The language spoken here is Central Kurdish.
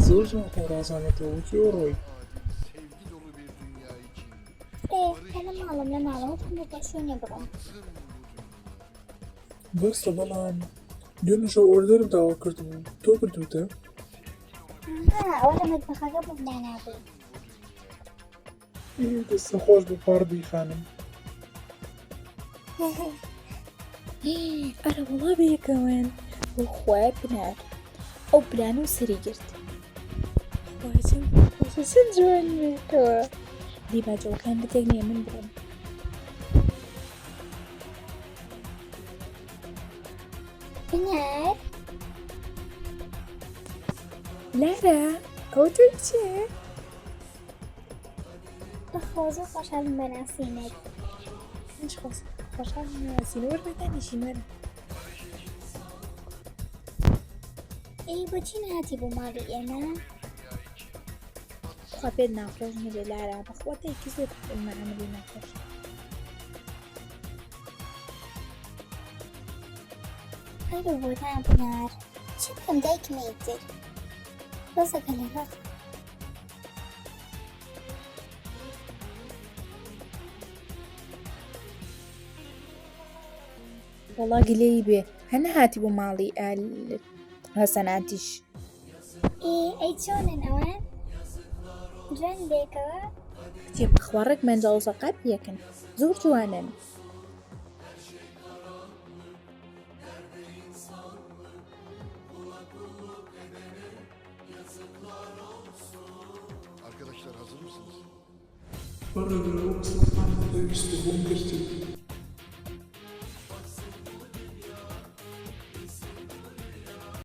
زۆر ڕازانێتەوە ڕۆی ئێ لە ماڵم لە ماڵەوە بە شوێنێ بڕۆم بەستە بەڵام دوێنەشە ئۆردەرم داوا کردبوو تۆ کردوتە ئەوە لە مەتبەخەکە بۆ دانابێ دەستە خۆش بە پاڕبی خانم ئەرە وڵا بەیەکەوەن بۆ خوای بنار ئەو پلانە و سەری گرت چەند جوان بێتەوە دیباجەوەکان بتێک نییە من بڕم بنار لارە ئەو تۆی چێ؟ بەخۆزە خۆشحاڵم بەناسیینێت منش خۆشحاڵ ناسیینەوە بەدانیشین وەرە ئەی بۆچی نهاتی بۆ ماڵی ئێمە خوا پێت ناخۆش نەبێ لارە بەخوا دایکی زۆر مەعاملی ناخۆش هەرو بۆتان بنار چی بکەم دایکمە یەکتر بەزەکە لەگەڵ وەڵا گلەی بێ هەنە هاتی بۆ ماڵی هەسەناتیش ئەی چۆنن ئەوان جوان بێکەوە کتێ بخوارڕێک مەنجاڵسەقات پێکن زۆر جوانن Arkadaşlar hazır mısınız? بەڕێگرەوە مستەفان دەویستە بۆم گرتی